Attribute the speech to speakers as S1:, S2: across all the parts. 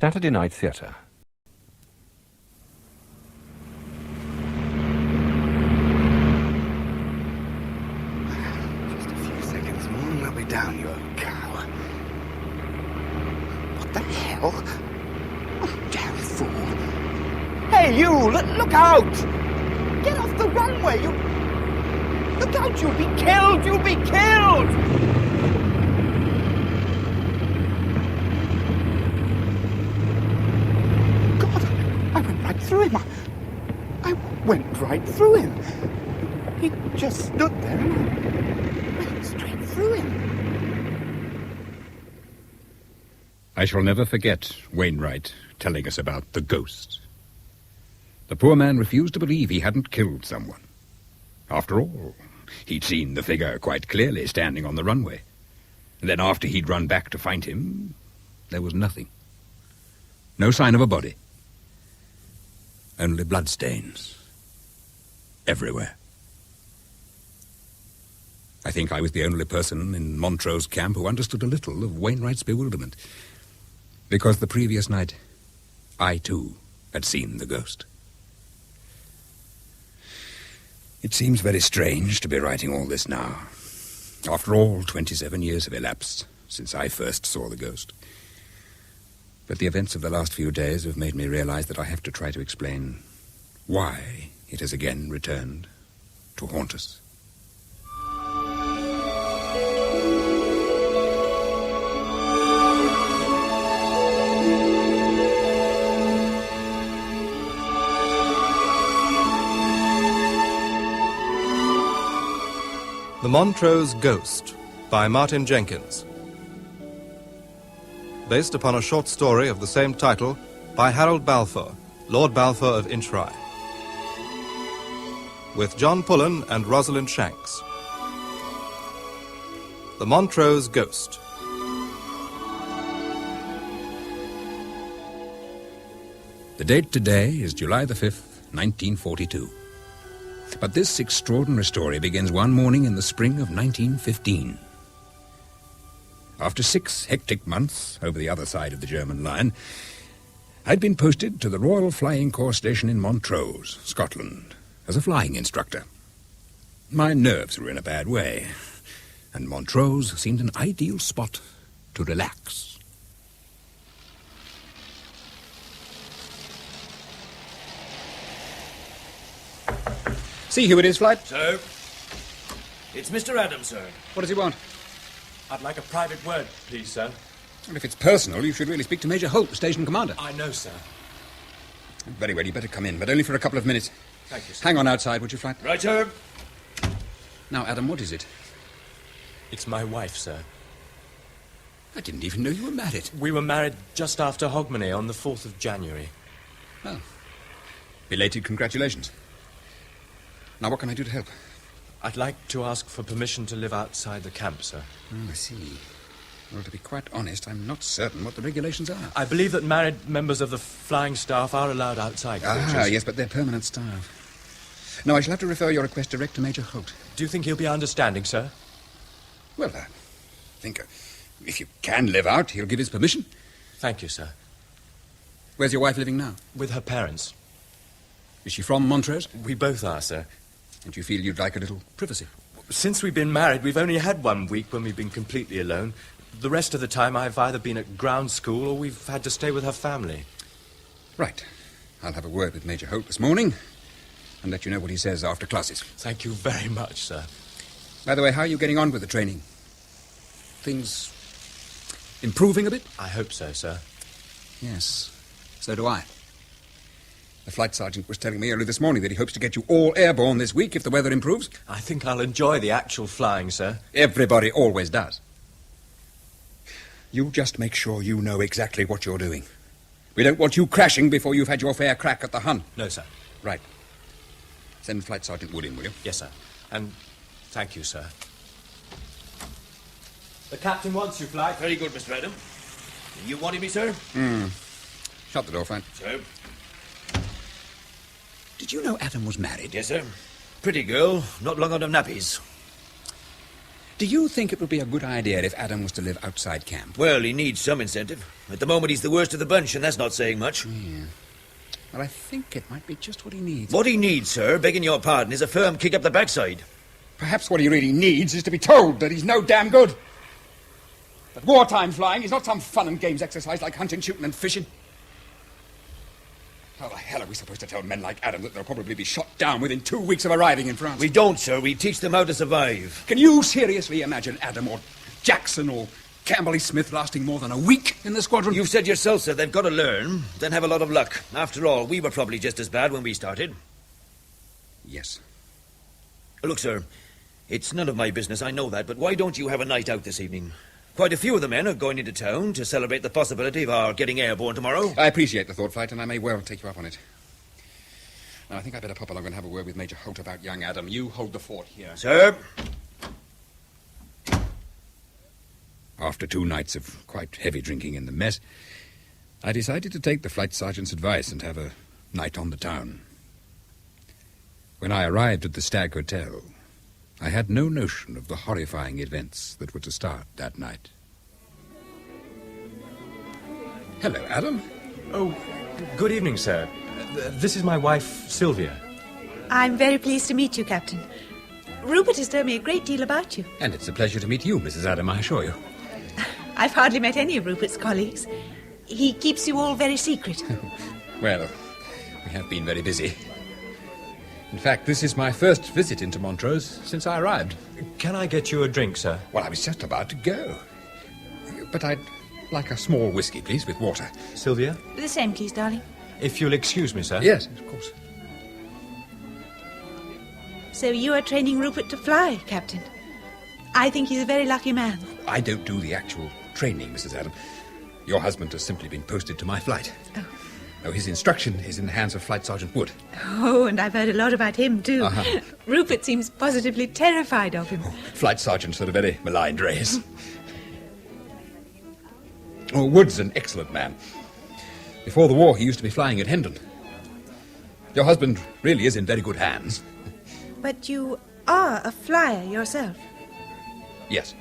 S1: Saturday Night Theatre.
S2: Just a few seconds more and we'll be down, you old cow. What the hell? Oh, damn fool. Hey, you! Look out! Get off the runway! Look out! You'll be killed! You'll be killed! I went right through him. I went right through him. He just stood there and I went straight through him.
S3: I shall never forget Wainwright telling us about the ghost. The poor man refused to believe he hadn't killed someone. After all, he'd seen the figure quite clearly standing on the runway. And then after he'd run back to find him, there was nothing. No sign of a body. Only bloodstains. Everywhere. I think I was the only person in Montrose camp who understood a little of Wainwright's bewilderment. Because the previous night, I too had seen the ghost. It seems very strange to be writing all this now. After all, 27 years have elapsed since I first saw the ghost. But the events of the last few days have made me realize that I have to try to explain why it has again returned to haunt us.
S4: The Montrose Ghost by Martin Jenkins. Based upon a short story of the same title by Harold Balfour, Lord Balfour of Inchrye. With John Pullen and Rosalind Shanks. The Montrose Ghost.
S3: The date today is July the 5th, 1942. But this extraordinary story begins one morning in the spring of 1915. After 6 hectic months over the other side of the German line, I'd been posted to the Royal Flying Corps station in Montrose, Scotland, as a flying instructor. My nerves were in a bad way, and Montrose seemed an ideal spot to relax. See who it is, Flight?
S5: So, it's Mr. Adams, sir.
S3: What does he want?
S5: I'd like a private word, please, sir.
S3: Well, if it's personal, you should really speak to Major Holt, the station commander.
S5: I know, sir.
S3: Very well, you better come in, but only for a couple of minutes.
S5: Thank you, sir.
S3: Hang on outside, would you, Flight?
S5: Right, sir.
S3: Now, Adam, what is it?
S5: It's my wife, sir.
S3: I didn't even know you were married.
S5: We were married just after Hogmanay on the 4th of January.
S3: Well, belated congratulations. Now, what can I do to help?
S5: I'd like to ask for permission to live outside the camp, sir.
S3: Oh, I see. Well, to be quite honest, I'm not certain what the regulations are.
S5: I believe that married members of the flying staff are allowed outside quarters.
S3: Yes, but they're permanent staff. Now, I shall have to refer your request direct to Major Holt.
S5: Do you think he'll be understanding, sir?
S3: Well, I think if you can live out, he'll give his permission.
S5: Thank you, sir.
S3: Where's your wife living now?
S5: With her parents.
S3: Is she from Montrose?
S5: We both are, sir.
S3: And you feel you'd like a little privacy?
S5: Since we've been married, we've only had 1 week when we've been completely alone. The rest of the time, I've either been at ground school or we've had to stay with her family.
S3: Right. I'll have a word with Major Holt this morning and let you know what he says after classes.
S5: Thank you very much, sir.
S3: By the way, how are you getting on with the training? Things improving a bit?
S5: I hope so, sir.
S3: Yes, so do I. The flight sergeant was telling me early this morning that he hopes to get you all airborne this week if the weather improves.
S5: I think I'll enjoy the actual flying, sir.
S3: Everybody always does. You just make sure you know exactly what you're doing. We don't want you crashing before you've had your fair crack at the Hun.
S5: No, sir.
S3: Right. Send Flight Sergeant Wood in, will you?
S5: Yes, sir. And thank you, sir. The captain wants you, Flight.
S6: Very good, Mr. Adam. You wanted me, sir?
S3: Shut the door, Flight.
S6: So?
S3: Did you know Adam was married?
S6: Yes, sir. Pretty girl, not long out of nappies.
S3: Did Do you think it would be a good idea if Adam was to live outside camp?
S6: Well, he needs some incentive. At the moment, he's the worst of the bunch, and that's not saying much.
S3: Yeah. Well, I think it might be just what he needs.
S6: What he needs, sir, begging your pardon, is a firm kick up the backside.
S3: Perhaps what he really needs is to be told that he's no damn good. That wartime flying is not some fun and games exercise like hunting, shooting, and fishing. How the hell are we supposed to tell men like Adam that they'll probably be shot down within 2 weeks of arriving in France?
S6: We don't, sir. We teach them how to survive.
S3: Can you seriously imagine Adam or Jackson or Campbell Smith lasting more than a week in the squadron?
S6: You've said yourself, sir, they've got to learn, then have a lot of luck. After all, we were probably just as bad when we started.
S3: Yes.
S6: Look, sir, it's none of my business, I know that, but why don't you have a night out this evening? Quite a few of the men are going into town to celebrate the possibility of our getting airborne tomorrow.
S3: I appreciate the thought, Flight, and I may well take you up on it. Now, I think I'd better pop along and have a word with Major Holt about young Adam. You hold the fort here.
S6: Sir?
S3: After 2 nights of quite heavy drinking in the mess, I decided to take the flight sergeant's advice and have a night on the town. When I arrived at the Stag Hotel, I had no notion of the horrifying events that were to start that night. Hello, Adam.
S5: Oh, good evening, sir. This is my wife, Sylvia.
S1: I'm very pleased to meet you, Captain. Rupert has told me a great deal about you.
S3: And it's a pleasure to meet you, Mrs. Adam, I assure you.
S1: I've hardly met any of Rupert's colleagues. He keeps you all very secret.
S3: Well, we have been very busy. In fact, this is my first visit into Montrose since I arrived.
S5: Can I get you a drink, sir?
S3: Well, I was just about to go. But I'd like a small whiskey, please, with water.
S5: Sylvia?
S1: The same, please, darling.
S5: If you'll excuse me, sir.
S3: Yes, of course.
S1: So you are training Rupert to fly, Captain. I think he's a very lucky man.
S3: I don't do the actual training, Mrs. Adam. Your husband has simply been posted to my flight.
S1: Oh.
S3: No, his instruction is in the hands of Flight Sergeant Wood.
S1: Oh, and I've heard a lot about him, too.
S3: Uh-huh.
S1: Rupert seems positively terrified of him.
S3: Oh, Flight Sergeants are a very maligned race. Oh, Wood's an excellent man. Before the war, he used to be flying at Hendon. Your husband really is in very good hands.
S1: But you are a flyer yourself.
S3: Yes.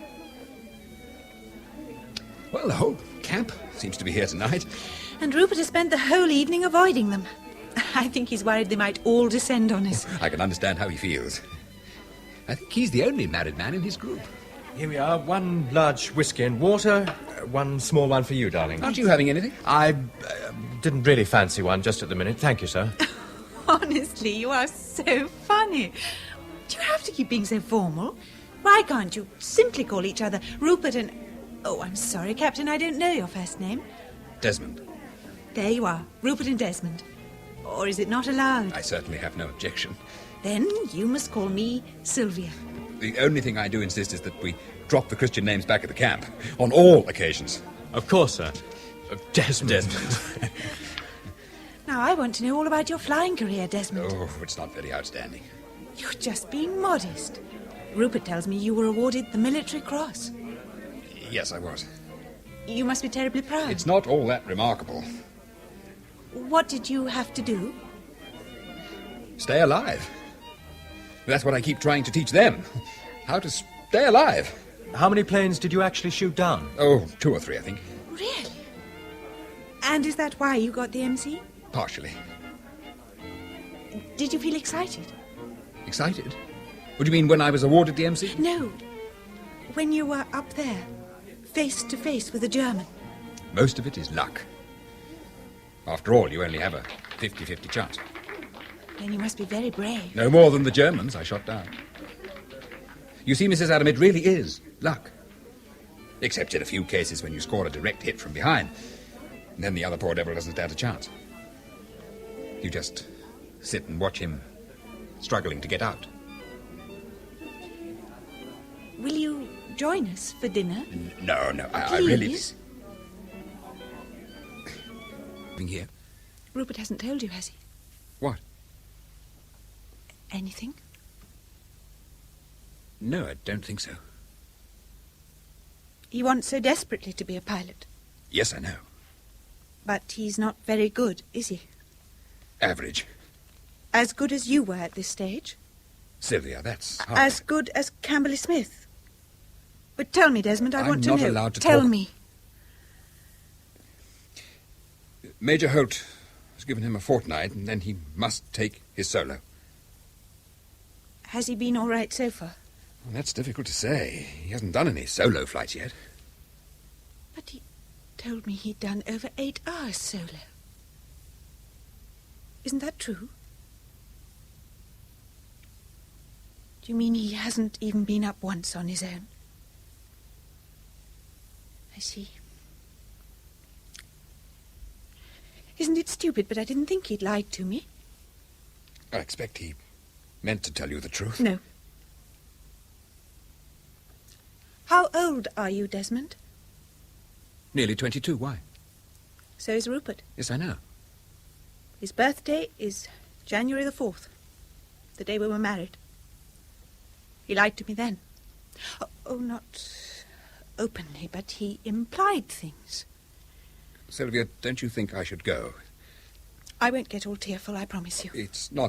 S3: Well, the whole camp seems to be here tonight.
S1: And Rupert has spent the whole evening avoiding them. I think he's worried they might all descend on us.
S3: I can understand how he feels. I think he's the only married man in his group.
S5: Here we are. 1 large whiskey and water. 1 small one for you, darling.
S3: Aren't you having anything?
S5: I didn't really fancy one just at the minute. Thank you, sir.
S1: Honestly, you are so funny. Do you have to keep being so formal? Why can't you simply call each other Rupert and... Oh, I'm sorry, Captain, I don't know your first name.
S3: Desmond.
S1: There you are, Rupert and Desmond. Or is it not allowed?
S3: I certainly have no objection.
S1: Then you must call me Sylvia.
S3: The only thing I do insist is that we drop the Christian names back at the camp, on all occasions.
S5: Of course, sir. Desmond.
S1: Now, I want to know all about your flying career, Desmond.
S3: Oh, it's not very outstanding.
S1: You're just being modest. Rupert tells me you were awarded the Military Cross.
S3: Yes, I was.
S1: You must be terribly proud.
S3: It's not all that remarkable.
S1: What did you have to do?
S3: Stay alive. That's what I keep trying to teach them. How to stay alive.
S5: How many planes did you actually shoot down?
S3: Oh, 2 or 3, I think.
S1: Really? And is that why you got the MC?
S3: Partially.
S1: Did you feel excited?
S3: Excited? What do you mean, when I was awarded the MC?
S1: No. When you were up there, face to face with a German.
S3: Most of it is luck. After all, you only have a 50-50 chance.
S1: Then you must be very brave.
S3: No more than the Germans I shot down. You see, Mrs. Adam, it really is luck. Except in a few cases when you score a direct hit from behind. And then the other poor devil doesn't stand a chance. You just sit and watch him struggling to get out.
S1: Will you join us for dinner?
S3: No, I really...
S1: Please?
S3: Here?
S1: Rupert hasn't told you, has he?
S3: What?
S1: Anything?
S3: No, I don't think so.
S1: He wants so desperately to be a pilot.
S3: Yes, I know.
S1: But he's not very good, is he?
S3: Average.
S1: As good as you were at this stage?
S3: Sylvia, that's hard.
S1: As good as Campbell Smith? But tell me, Desmond, I want to know.
S3: I'm not allowed to
S1: Tell
S3: talk.
S1: me.
S3: Major Holt has given him a fortnight, and then he must take his solo.
S1: Has he been all right so far?
S3: Well, that's difficult to say. He hasn't done any solo flights yet.
S1: But he told me he'd done over 8 hours solo. Isn't that true? Do you mean he hasn't even been up once on his own? I see. Isn't it stupid, but I didn't think he'd lied to me.
S3: I expect he meant to tell you the truth.
S1: No. How old are you, Desmond?
S3: Nearly 22. Why?
S1: So is Rupert.
S3: Yes, I know.
S1: His birthday is January the 4th, the day we were married. He lied to me then. Oh, not openly, but he implied things.
S3: Sylvia, don't you think I should go?
S1: I won't get all tearful, I promise you.
S3: It's not